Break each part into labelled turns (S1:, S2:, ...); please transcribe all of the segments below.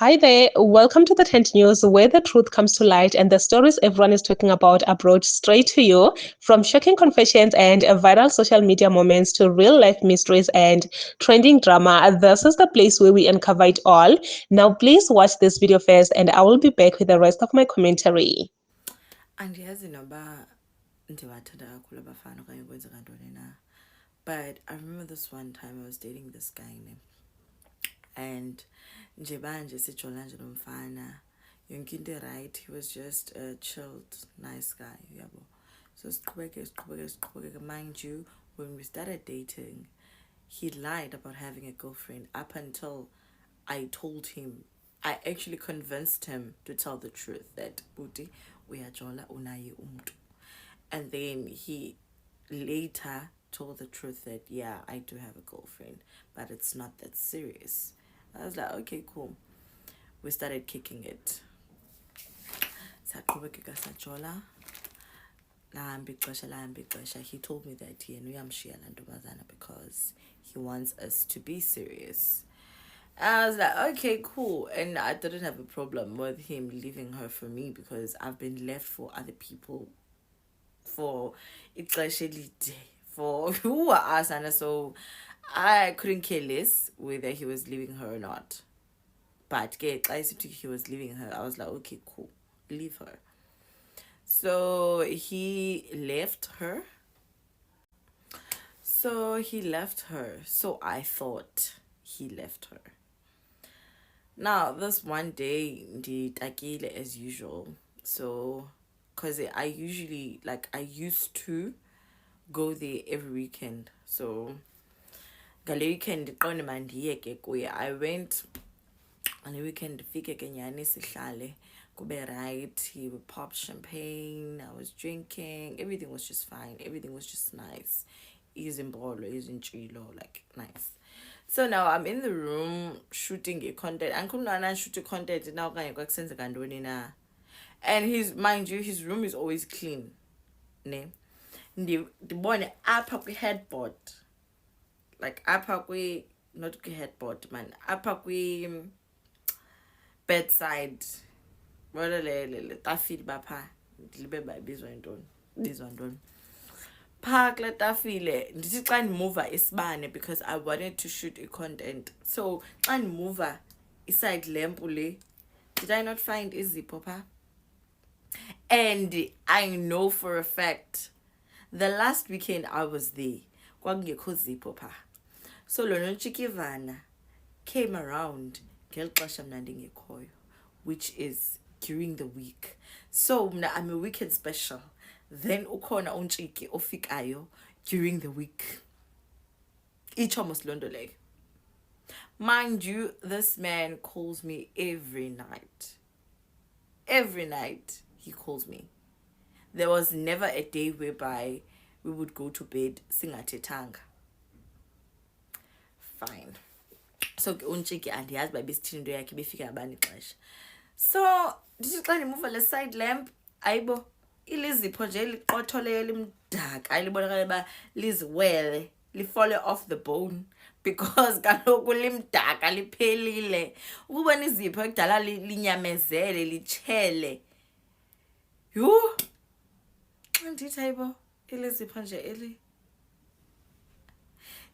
S1: Hi there, welcome to the Tent News, where the truth comes to light and the stories everyone is talking about are brought straight to you. From shocking confessions and viral social media moments to real life mysteries and trending drama, this is the place where we uncover it all. Now, please watch this video first, and I will be back with the rest of my commentary.
S2: Andiyazi noba ndiwathanda kakhulu abafana okanye kwenzeka ntoni na, but I remember this one time I was dating this guy and nje banje sijola nje nomfana yonke into right. He was just a chilled nice guy yabo. So siqhubeke. Mind you, when we started dating, he lied about having a girlfriend up until I told him. I actually convinced him to tell the truth that Buti uyajola unaye umntu. And then he later told the truth that yeah, I do have a girlfriend, but it's not that serious. I was like, okay, cool. We started kicking it. Saqhubekeka sajola. He told me that yena uyamshiya laa ntombazana because he wants us to be serious. I was like, okay, cool. And I didn't have a problem with him leaving her for me because I've been left for other people for ixesha elide, for who were us, and so I couldn't care less whether he was leaving her or not. But he was leaving her. I was like, okay, cool, leave her. So he left her. So I thought he left her. Now, this one day, nditakile as usual. So, because I used to go there every weekend. So, ngale weekend, I went on the weekend, fike kenyani sihlale, kube right, he would pop champagne, I was drinking, everything was just fine, everything was just nice. Easy bolo, easy chilo, like nice. So now I'm in the room shooting a content. And kumnana shoot a content now na. And mind you, his room is always clean. Ne? The one apha kwi headboard. Like apha kwi not kwi headboard man. Apha kwi bedside. Wala le tafil bapha. Libe babizwa ntoni. Park letafile ndithi xa ndimuva isibane because I wanted to shoot a content. So xa ndimuva iside lamp le, did I not find izipho pha? And I know for a fact the last weekend I was there kwakungekho zipho pha. So lona Chikivana came around ngeli xesha mna ndingekhoyo, which is during the week. So mna I'm a weekend special. Then ukhona untshiki ofikayo during the week. Each almost londole. Mind you, this man calls me every night. Every night he calls me. There was never a day whereby we would go to bed singathethanga. Fine. So untshiki andiyazi uba besithini into yakhe befika ngabani ixesha. So ndithi xa ndimuva le side lamp, ayibo ilizipho nje liqothole limdaka libonakala ba liziwele fall off the bone because kaloku limdaka liphelile. Ukuba nizipho ekudala linyamezele litshele. Yho, ndithi ayibo ilizipho nje eli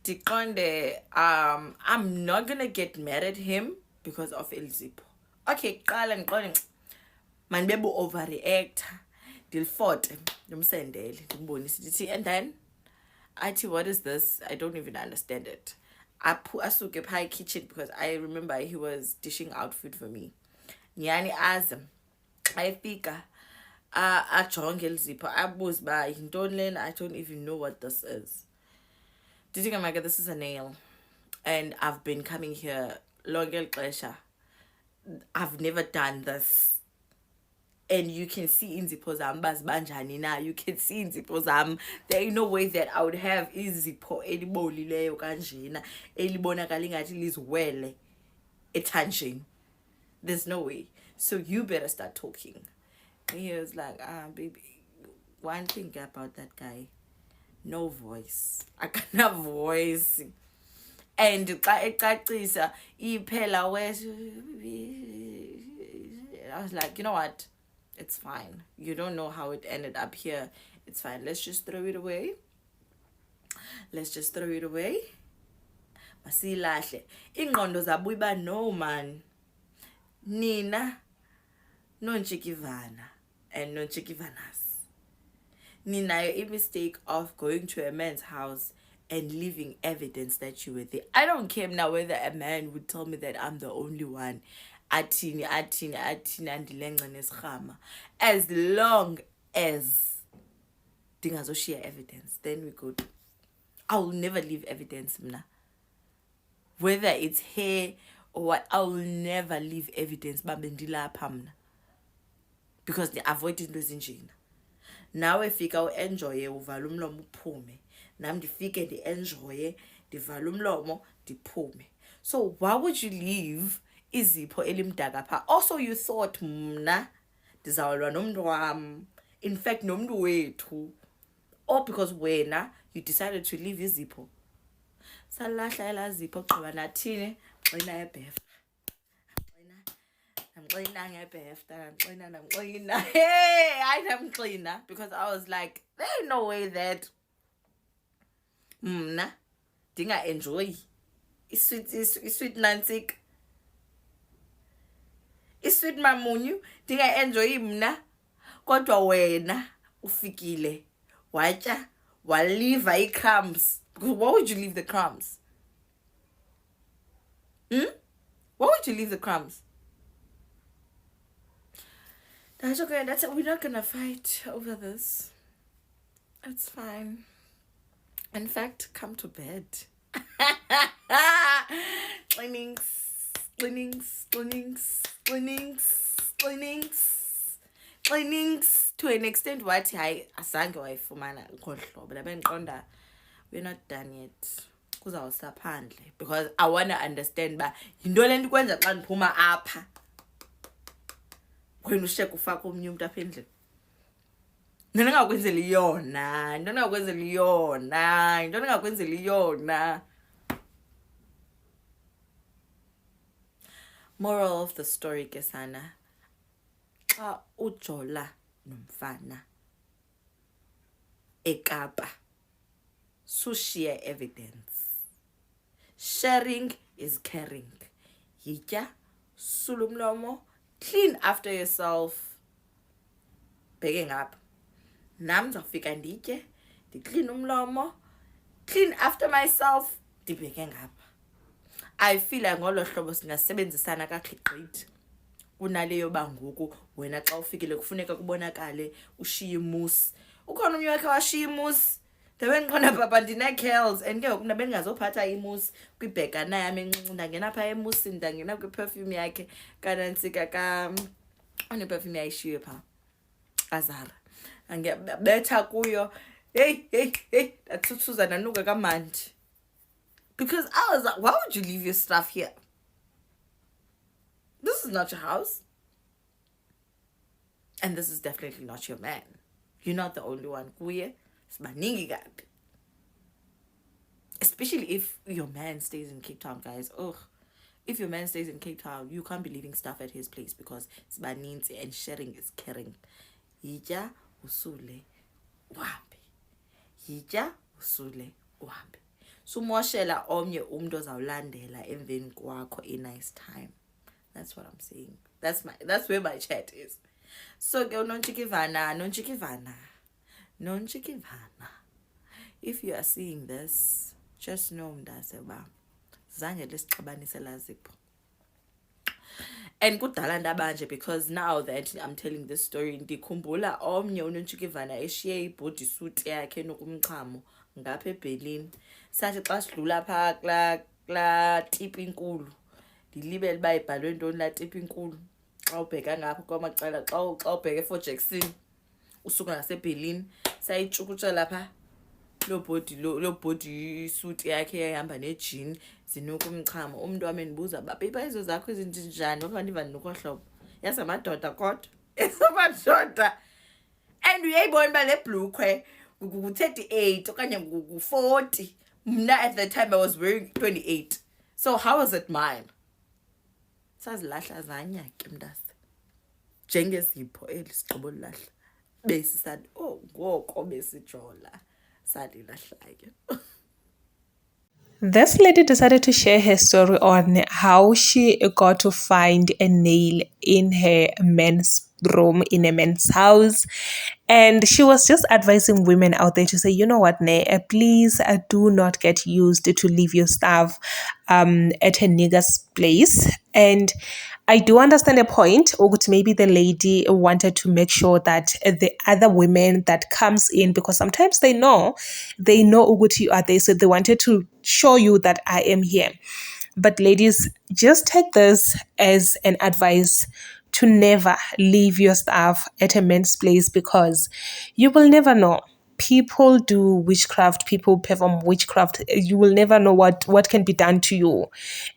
S2: ndiqonde I'm not gonna get mad at him because of ilizipho. Okay, qala ndiqonde manibebe overreactor. Dilfote ndimsendele ndimbonise ndithi, and then athi what is this, I don't even understand it. Asuke phaa kitchen because I remember he was dishing out food for me. Nyani aze ayefika ajonge elizipho abuze uba yintoni lena. I don't even know what this is. Ndithi ke maka, this is a nail and I've been coming here lonke eli xesha. I've never done this. And you can see inzipho zam bazibanjani na. You can see inzipho zam. There ain't no way that I would have izipho elibolileyo kanjena elibonakala ingathi liziwele ethanjeni. There's no way. So you better start talking. And he was like, baby, one thing about that guy, no voice. I can't have voice. And xa ecacisa iphela I was like, you know what? It's fine. You don't know how it ended up here. It's fine. Let's just throw it away. Let's just throw it away. Masilahle. Ingqondo zabuyiba no man. Nina nonchikivana and nonchikivanas. Nina, a mistake of going to a man's house and leaving evidence that you were there. I don't care now whether a man would tell me that I'm the only one. Athini, andilengca nesirhama. As long as share evidence, then we good. I will never leave evidence, mna. Whether it's hair or what, I will never leave evidence, babendilapha mna. Because they avoid into ezinjena. Now efika uenjoye uvala umlomo uphume. Nami ndifike ndi-enjoye ndivala umlomo ndiphume. So why would you leave izipho elimdaka pha? Also you thought mna ndizawalwa nomntu wam. In fact nomntu wethu. Or because wena you decided to leave izipho. Salahla elazipho qoba nathini xina ebhef. I'm cleaner. Hey, I'm cleaner because I was like, there ain't no way that dinga enjoy. It's sweet Nancy. It's sweet mamunyu. Dinga enjoy mna. Kodwa wena ufikile. Wacha leave I crumbs. Because why would you leave the crumbs? Why would you leave the crumbs? That's okay. That's it. We're not gonna fight over this. It's fine. In fact, come to bed. Cleanings to an extent. What I asange wayifumana ngohlobo labenqonda we're not done yet. Kuzawusaphandle because I want to understand ba yinto le ndikwenza xa ndiphuma apha. When ushek ufaka omnye umuntu apha endlini. Nina ngakwenzela iyona. Moral of the story ke sana. Xa ujola nomfana eKapa. Share evidence. Sharing is caring. Yitya sulumlomo. Clean after yourself. Begging up. Nam zafika nditye. Di clean umlomo. Clean after myself. Di begging up. I feel like ngolo hlobo singasebenzisana kakhulu. Kunaleyo banguku wena xa ufikile kufuneka kubonakale ushiya imusi. Ukhona umnye wakhe washiya imusi. Ngiqonda papa ndine-curls and ke ngoku bendingazophatha imusi kwibhegana yami encinci ndangena phaa emusini ndangena kwi-perfume yakhe kanantsika one-perfume yayishiwe phaa azara angibetha kuyo hey ndathuthuza nanuka kamandi because I was like, why would you leave your stuff here? This is not your house and this is definitely not your man. You're not the only one kuye. Especially if your man stays in Cape Town, guys. If your man stays in Cape Town, you can't be leaving stuff at his place because it's baninzi and sharing is caring. Yija usule uhambe. Sumoshela omnye umuntu ozawulandela emveni kwakho a nice time. That's what I'm saying. That's where my chat is. So ke nonchikivana. If you are seeing this, just know mntaseba zange lesixabanise lazipho. And kudala ndabanje because now that I'm telling this story ndikhumbula omnye unonchikivana eshiye ibody suit yakhe nokumchamo ngapha eBerlin. Sathi xa sidlula pha kla tip inkulu. Ndilibele ba ibhalwe ntoni la tip inkulu. Xa ubheka ngapha kwamacala xa ubheka eFort Jackson usuka ngaseBerlin sayichukutsha lapha lo body suit yakhe yahamba nejean zinokumchamo. Umuntu wami endibuza bapipa izo zakho ezinjani ngoba ndiva ndinokohlobo yasamadoda kodwa esamadoda and uyayibona ba le blukhwe ku-38 okanye ku-40. Mna at the time I was wearing 28, so how was it mine? Sazilahla zanya ke mntase. njengezipho eli sigqibo ulahla besisand ngoko besijola salilahla ke.
S1: This lady decided to share her story on how she got to find a nail in her men's room, in a men's house. And she was just advising women out there to say, you know what, please do not get used to leave your stuff at a nigger's place. And I do understand a point, or maybe the lady wanted to make sure that the other women that comes in, because sometimes they know Uguti you are there, so they wanted to show you that I am here. But ladies, just take this as an advice to never leave your stuff at a man's place, because you will never know. People do witchcraft, people perform witchcraft. You will never know what can be done to you.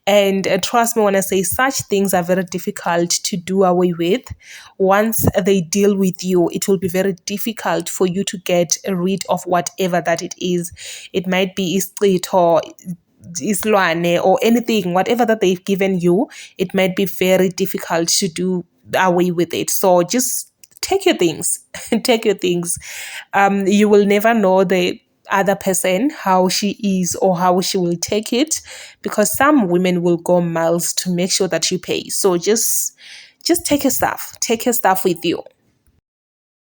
S1: And trust me when I say such things are very difficult to do away with. Once they deal with you, it will be very difficult for you to get rid of whatever that it is. It might be isqit or islwane or anything, whatever that they've given you, it might be very difficult to do away with it. So just take your things. Take your things. You will never know the other person how she is or how she will take it, because some women will go miles to make sure that you pay. So just take your stuff with you.